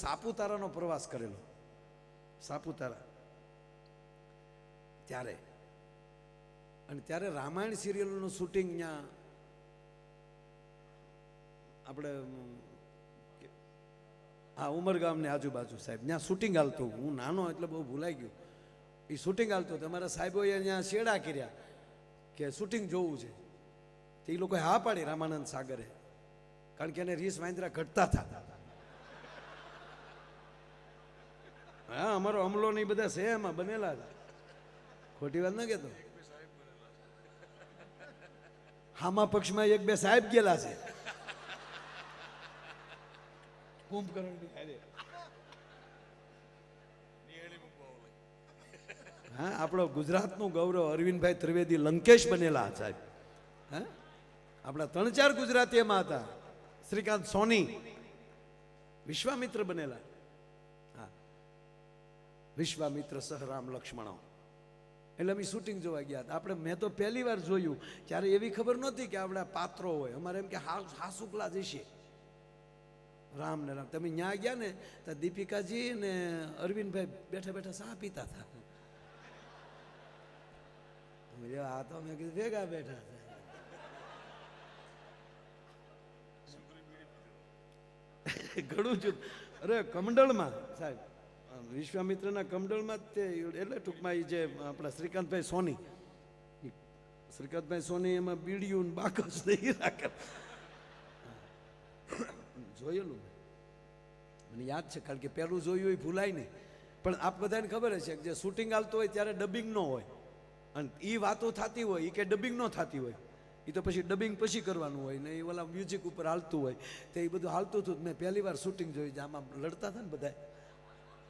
સાપુતારાનો પ્રવાસ કરેલો, સાપુતારા ત્યારે. અને ત્યારે રામાયણ સિરિયલનું શૂટિંગ ત્યાં આપણે હા ઉમરગામની આજુબાજુ સાહેબ ત્યાં શૂટિંગ હાલતું. હું નાનો એટલે બહુ ભૂલાઈ ગયું. એ શૂટિંગ હાલતું. તમારા સાહેબોએ ત્યાં શેડા કર્યા કે શૂટિંગ જોવું છે. તો એ લોકોએ હા પાડી રામાનંદ સાગરે, કારણ કે એને રીસ વાંદરા ઘટતા હતા. હા અમારો અમલો ને બધા છે એમાં બનેલા હતા, ખોટી વાત ના કહેતો. હામા પક્ષમાં એક બે સાહેબ ગયેલા છે કુંભકર્ણની. હા આપણો ગુજરાતનું ગૌરવ અરવિંદભાઈ ત્રિવેદી લંકેશ બનેલા સાહેબ. હા આપણા 3-4 ગુજરાતી એમાં હતા. શ્રીકાંત સોની વિશ્વામિત્ર બનેલા. હા વિશ્વામિત્ર સહ રામ લક્ષ્મણો. એટલે અમે શૂટિંગ જોવા ગયા હતા. આપણે મેં તો પહેલી વાર જોયું ત્યારે એવી ખબર નહોતી કે આપણા પાત્રો હોય. અમારે એમ કે હાસુકલા જશે રામ ને રામ. તમે ત્યાં ગયા ને તો દીપિકાજી ને અરવિંદભાઈ બેઠા બેઠા ચા પીતા હતા. આ તો મેં કીધું ભેગા બેઠા ઘણું છું. અરે કમંડળમાં સાહેબ, વિશ્વામિત્રના કમંડળમાં તે એટલે ટૂંકમાં એ જે આપણા શ્રીકાંતભાઈ સોની, શ્રીકાંતભાઈ સોની એમાં બીડિયું બાકસ નહીં રાખે. જોયેલું મને યાદ છે, કારણ કે પહેલું જોયું એ ભૂલાય નહીં. પણ આપ બધાને ખબર છે કે જે શૂટિંગ હાલતું હોય ત્યારે ડબિંગ ન હોય, અને એ વાતો થતી હોય એ કે ડબિંગ ન થતી હોય. એ તો પછી ડબિંગ પછી કરવાનું હોય ને, એ ઓલા મ્યુઝિક ઉપર હાલતું હોય. તો એ બધું હાલતું હતું. મેં પહેલી વાર શૂટિંગ જોઈ, આમાં લડતા હતા ને બધા,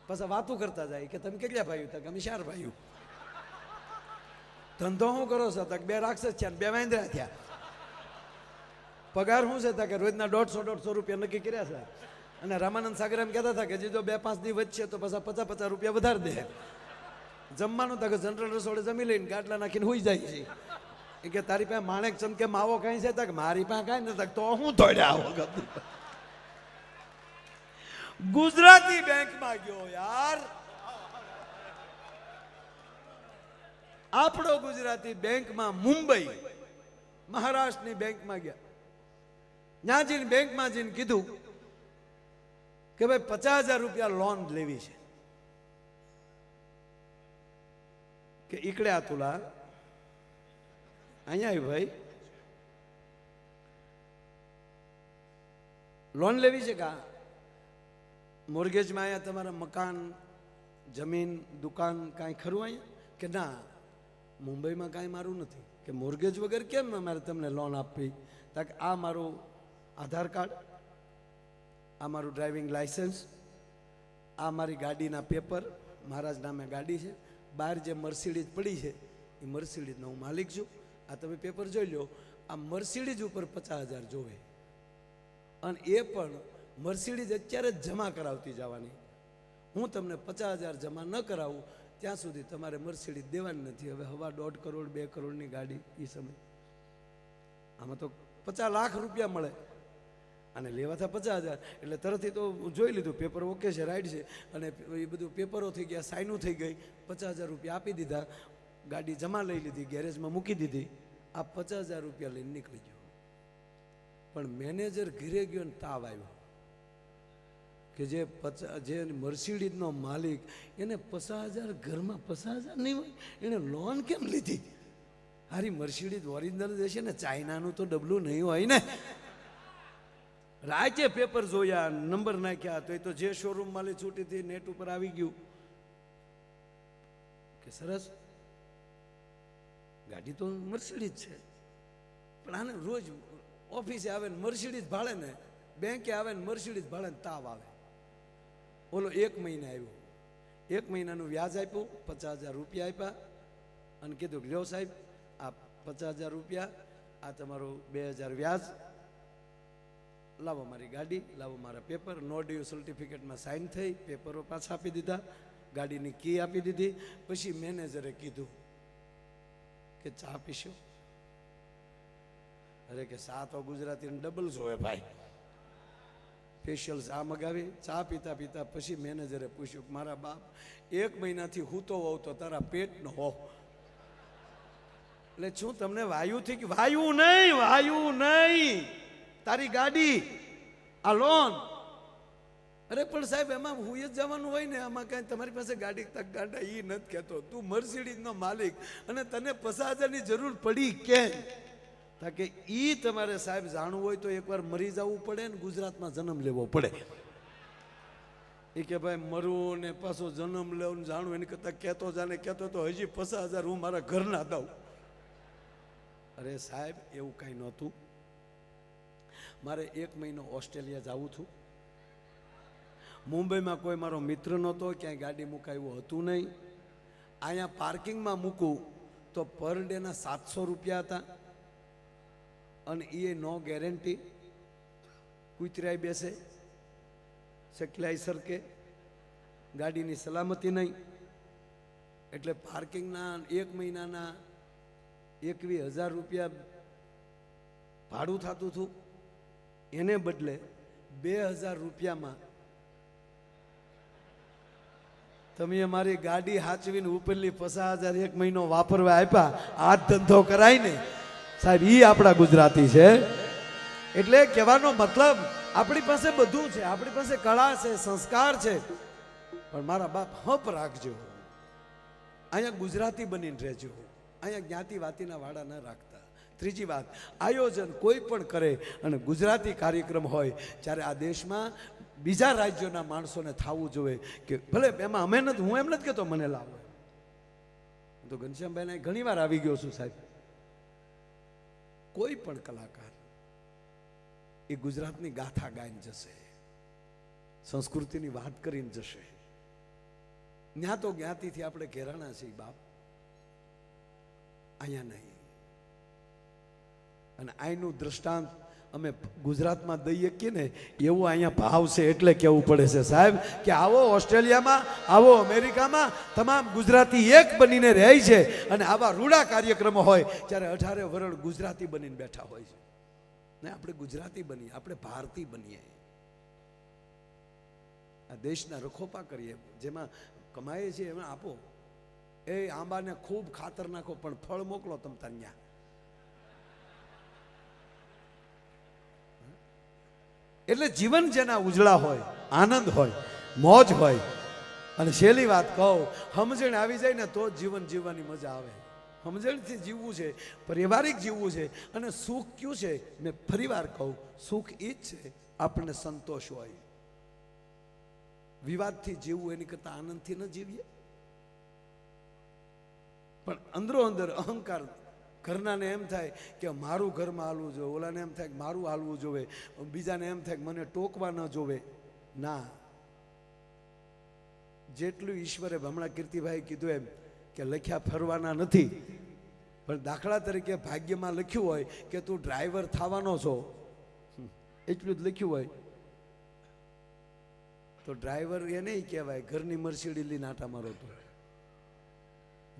પાછા વાતો કરતા જાય કે તમે કેટલા ભાઈઓ હતા, કે અમે 4 ભાઈઓ. ધંધો શું કરો છો, તક 2 રાક્ષસ થયા 2 વાંદરા થયા. પગાર શું છે, કે રોજના 150-150 રૂપિયા નક્કી કર્યા છે. અને રામાનંદ સાગર એમ કહેતા હતા કે જે જો 2-5 દી વધશે તો પાછા 50-50 રૂપિયા વધારે દે. જમવાનું તો કે જનરલ રસોડે જમી લઈને ગાટલા નાખીને હોઈ જાય છે. એ કે તારી પાસે માણેક ચંદ કે માવો કાંઈ છે, કે મારી પાસે કાંઈ નથી. તો હું દોડ્યા આવો ગુજરાતી બેંકમાં ગયો યાર. આપણો ગુજરાતી બેંકમાં મુંબઈ મહારાષ્ટ્રની બેંકમાં ગયા. ત્યાં જઈને બેંકમાં જઈને કીધું કે ભાઈ 50,000 રૂપિયા લોન લેવી છે. કે ઈકડે આ તુલા અહીંયા આવી ભાઈ, લોન લેવી છે. કા મોર્ગેજમાં અહીંયા તમારા મકાન જમીન દુકાન કાંઈ ખરું અહીંયા? કે ના મુંબઈમાં કાંઈ મારું નથી. કે મોર્ગેજ વગર કેમ અમારે તમને લોન આપવી? તો કે આ મારું આધાર કાર્ડ, આ મારું ડ્રાઇવિંગ લાઇસન્સ, આ મારી ગાડીના પેપર, મારા જ નામે ગાડી છે, બહાર જે મર્સિડીઝ પડી છે એ મર્સિડીઝનો હું માલિક છું. આ તમે પેપર જોઈ લો. આ મર્સિડીઝ ઉપર 50,000 જોવે, અને એ પણ મર્સિડીઝ અત્યારે જ જમા કરાવતી જવાની. હું તમને 50,000 જમા ન કરાવું ત્યાં સુધી તમારે મર્સિડીઝ દેવાની નથી. હવે 1.5 કરોડ 2 કરોડની ગાડી એ સમય, આમાં તો 50 લાખ રૂપિયા મળે અને લેવા હતા 50,000. એટલે તરતથી તો જોઈ લીધું પેપર ઓકે છે, રાઈટ છે. અને એ બધું પેપરો થઈ ગયા, સાઈનું થઈ ગઈ, 50,000 રૂપિયા આપી દીધા, ગાડી જમા લઈ લીધી, ગેરેજમાં મૂકી દીધી. આ 50,000 રૂપિયા લઈને નીકળી ગયો. પણ મેનેજર ઘરે ગયો ને તાવ આવ્યો કે જે મર્સિડીઝનો માલિક એને 50,000 ઘરમાં 50,000 નહીં હોય, એને લોન કેમ લીધી? હારી મર્સિડીઝ ઓરિજિનલ જે છે ને, ચાઇનાનું તો ડબલું નહીં હોય ને. રાજ્ય પેપર જોયા, નંબર નાખ્યા, તો એ તો જે શોરૂમ માલી છૂટી હતી નેટ ઉપર આવી ગયું કે સરસ ગાડી તો મર્સિડીઝ છે. પણ આને રોજ ઓફિસે આવે ને મર્સિડીઝ ભાડે ને, બેંકે આવે ને મર્સિડીઝ ભાડે ને તાવ આવે. ઓલો 1 મહિને આવ્યો, 1 મહિનાનું વ્યાજ આપ્યું, 50,000 રૂપિયા આપ્યા અને કીધું લ્યો સાહેબ આ 50,000 રૂપિયા, આ તમારું 2,000 વ્યાજ, લાવો મારી ગાડી, લાવો મારા પેપર. નો ડ્યુ સર્ટિફિકેટમાં સાઇન થઈ, પેપરો પાછા આપી દીધા, ગાડીની કી આપી દીધી. પછી મેનેજરે કીધું કે ચા પીશો? અરે કે 7 ગુજરાતીને ડબલ જોવે ભાઈ. ફેશિયલ ચા મગાવી, ચા પીતા પીતા પછી મેનેજરે પૂછ્યું કે મારા બાપ 1 મહિનાથી હૂતો હોવ તો તારા પેટનો હોવ, એટલે શું તમને વાયુથી કે વાયુ નહીં તારી ગાડી આ લોન. અરે પણ સાહેબ એમાં હું જ જવાનું હોય ને, આમાં કાંઈ તમારી પાસે ગાડી તક ગાડા એ નથી કહેતો, તું મર્સિડીઝનો માલિક અને તને 50,000ની જરૂર પડી કેમ? કે ઈ તમારે સાહેબ જાણવું હોય તો એકવાર મરી જવું પડે ને ગુજરાતમાં જન્મ લેવો પડે. એ કે ભાઈ મરવું ને પાછો જન્મ લેવું જાણવું એની કરતાં કહેતો જાને કહેતો તો હજી 50,000 હું મારા ઘરના દઉં. અરે સાહેબ એવું કાંઈ નહોતું. મારે 1 મહિનો ઓસ્ટ્રેલિયા જવું હતું. મુંબઈમાં કોઈ મારો મિત્ર નહોતો, ક્યાંય ગાડી મુકાયું હતું નહીં. અહીંયા પાર્કિંગમાં મૂકું તો પર ડેના 700 રૂપિયા હતા અને એ નો ગેરંટી. કૂતરાય બેસે, સકલાઈ સરકે, ગાડીની સલામતી નહીં. એટલે પાર્કિંગના 1 મહિનાના 21,000 રૂપિયા ભાડું થતું હતું. એને બદલે 2,000 રૂપિયામાં તમે મારી ગાડી હાચવીને ઉપરલી 50,000 1 મહિનો વાપરવા આપ્યા. આ ધંધો કરાય ને સાહેબ, ઈ આપણા ગુજરાતી છે. એટલે કહેવાનો મતલબ આપણી પાસે બધું છે, આપણી પાસે કળા છે, સંસ્કાર છે, પણ મારા બાપ હપ રાખજો. અહીંયા ગુજરાતી બનીને રહેજો, અહીંયા જ્ઞાતિ વાતીના વાડા ન રાખતા. ત્રીજી વાત, આયોજન કોઈ પણ કરે અને ગુજરાતી કાર્યક્રમ હોય ત્યારે આ દેશમાં બીજા રાજ્યોના માણસોને થવું જોઈએ કે ભલે એમાં અમે નથી, હું એમ નથી કહેતો મને લાવો. હું તો ઘનશ્યામભાઈને ઘણી વાર આવી ગયો છું સાહેબ. કોઈ પણ કલાકાર એ ગુજરાતની ગાથા ગાઈને જશે, સંસ્કૃતિની વાત કરીને જશે. ત્યાં તો જ્ઞાતિથી આપણે ઘેરાણા છીએ બાપ, અહીંયા નહીં. અને અહીંનું દ્રષ્ટાંત અમે ગુજરાતમાં દઈએ કે ને એવું અહીંયા ભાવ છે એટલે કહેવું પડે છે સાહેબ કે આવો ઓસ્ટ્રેલિયામાં, આવો અમેરિકામાં તમામ ગુજરાતી એક બનીને રહે છે અને આવા રૂડા કાર્યક્રમો હોય ત્યારે 18 વર્ષ ગુજરાતી બનીને બેઠા હોય છે. ને આપણે ગુજરાતી બનીએ, આપણે ભારતીય બનીએ, આ દેશના રખોપા કરીએ, જેમાં કમાઈએ છીએ એમાં આપો. એ આંબાને ખૂબ ખાતર નાખો પણ ફળ મોકલો તમ તાર ન્યા. એટલે જીવન જેના ઉજળા હોય, આનંદ હોય, મોજ હોય. અને છેલ્લી વાત કહું, સમજણ આવી જાય ને તો જીવન જીવવાની મજા આવે. સમજણથી જીવવું છે, પારિવારિક જીવવું છે. અને સુખ કયું છે? મેં ફરીવાર કહું, સુખ એ જ છે આપણને સંતોષ હોય. વિવાદથી જીવવું એની કરતાં આનંદથી ન જીવીએ? પણ અંદરો અંદર અહંકાર, ઘરનાને એમ થાય કે મારું ઘરમાં હાલવું જોઈએ, ઓલાને એમ થાય કે મારું હાલવું જોવે, બીજાને એમ થાય કે મને ટોકવા ન જોવે. ના, જેટલું ઈશ્વરે હમણાં કીર્તિભાઈ કીધું એમ કે લખ્યા ફરવાના નથી, પણ દાખલા તરીકે ભાગ્યમાં લખ્યું હોય કે તું ડ્રાઈવર થવાનો છો, એટલું જ લખ્યું હોય તો ડ્રાઈવર એ નહીં કહેવાય ઘરની મર્સિડીઝ લઈને આટા મારો તો.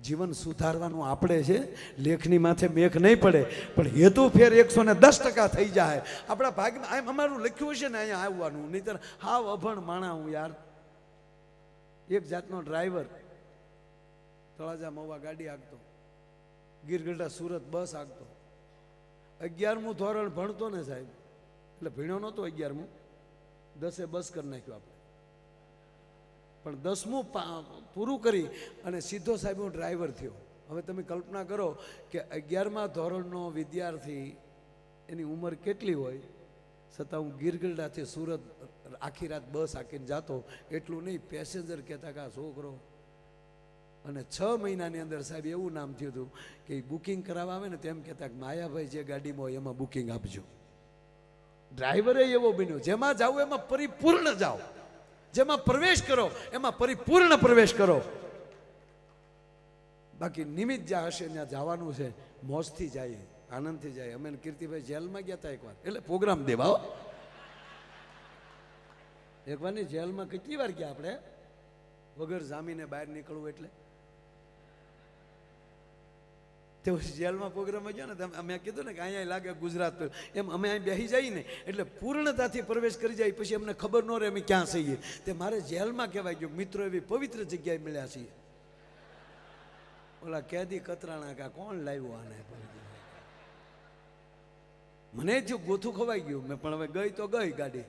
જીવન સુધારવાનું આપણે છે, લેખની માથે મેઘ નહીં પડે, પણ હેતુ ફેર 110% થઈ જાય. આપણા ભાગમાં અમારું લખ્યું છે ને અહીંયા આવવાનું, નહીતર હાવ અભણ માણા હું યાર. એક જાતનો ડ્રાઈવર તળાજા મવા ગાડી હાંકતો, ગીરગઢડા સુરત બસ હાંકતો, 11મું ધોરણ ભણતો ને સાહેબ, એટલે ભણ્યો નહોતો 11મું, 10એ બસ કરી નાખ્યું આપણે. પણ 10મું પૂરું કરી અને સીધો સાહેબ હું ડ્રાઈવર થયો. હવે તમે કલ્પના કરો કે 11મા ધોરણનો વિદ્યાર્થી, એની ઉંમર કેટલી હોય, છતાં હું ગીરગઢડાથી સુરત આખી રાત બસ હાંકીને જાતો. એટલું નહીં, પેસેન્જર કહેતા કે આ છોકરો. અને 6 મહિનાની અંદર સાહેબ એવું નામ થયું હતું કે બુકિંગ કરાવવા આવે ને તેમ કહેતા કે માયાભાઈ જે ગાડીમાં હોય એમાં બુકિંગ આપજો. ડ્રાઈવરે એવો બન્યો, જેમાં જાઓ એમાં પરિપૂર્ણ જાઓ, જેમાં પ્રવેશ કરો એમાં પરિપૂર્ણ પ્રવેશ કરો. બાકી નિમિત્ત જ્યાં હશે ત્યાં જવાનું છે, મોજથી જાય, આનંદથી જાય. અમે કીર્તિભાઈ જેલમાં ગયા હતા એકવાર, એટલે પ્રોગ્રામ દેવા એકવારની જેલમાં કેટલી વાર ગયા આપણે, વગર જામીને બહાર નીકળવું. એટલે તે જેલમાં પ્રોગ્રામમાં ગયા ને તો અમે કીધું ને કે અહીંયા લાગે ગુજરાત એમ અમે અહીં બેસી જઈએ ને એટલે પૂર્ણતાથી પ્રવેશ કરી જાય પછી અમને ખબર ન રહે અમે ક્યાં છીએ. તે મારે જેલમાં કહેવાય ગયું મિત્રો એવી પવિત્ર જગ્યાએ મળ્યા છીએ. ઓલા કેદી કતરાણા કા કોણ લાવ્યું આને, મને થયું ગોથું ખવાઈ ગયું. મેં પણ હવે ગઈ તો ગઈ ગાડી.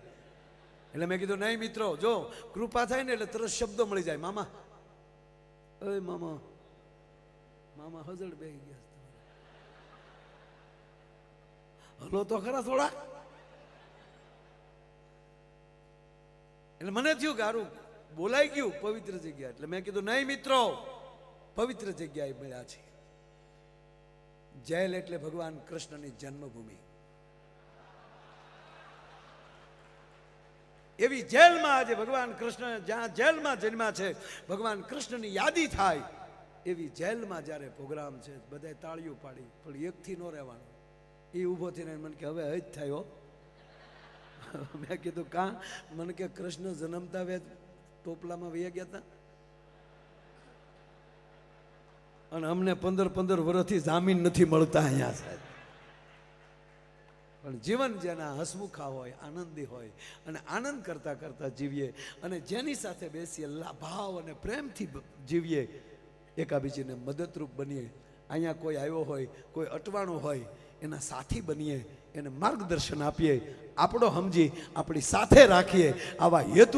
એટલે મેં કીધું નહીં મિત્રો, જો કૃપા થાય ને એટલે તરત શબ્દો મળી જાય. મામા, અરે મામા, મામા હજળ બેહી ગયા, હલો તો ખરા થોડા. એટલે મને થયું કે હારું બોલાઈ ગયું પવિત્ર જગ્યા. એટલે મેં કીધું નહીં મિત્રો, પવિત્ર જગ્યાએ મળ્યા છે. જેલ એટલે ભગવાન કૃષ્ણની જન્મભૂમિ. એવી જેલમાં આજે ભગવાન કૃષ્ણ જ્યાં જેલમાં જન્મ્યા છે, ભગવાન કૃષ્ણની યાદી થાય એવી જેલમાં જ્યારે પ્રોગ્રામ છે, બધાય તાળીઓ પાડી. પણ એકથી ન રહેવાનું. એ ઊભો થઈને મને કે હવે જ થાય હો. મેં કીધું કાં? મને કે કૃષ્ણ જન્મતા વેદ ટોપલામાં વયા ગયા હતા અને અમને 15 વર્ષથી જામીન નથી મળતા અહીંયા સાહેબ. પણ જીવન જેના હસમુખા હોય, આનંદી હોય અને આનંદ કરતા કરતા જીવીએ અને જેની સાથે બેસીએ ભાવ અને પ્રેમથી જીવીએ, એકાબીજીને મદદરૂપ બનીએ. અહીંયા કોઈ આવ્યો હોય, કોઈ અટવાણો હોય, એના સાથી બનીએ, એને માર્ગદર્શન આપીએ, આપણો સમજી આપણી સાથે રાખીએ. આવા હેતુ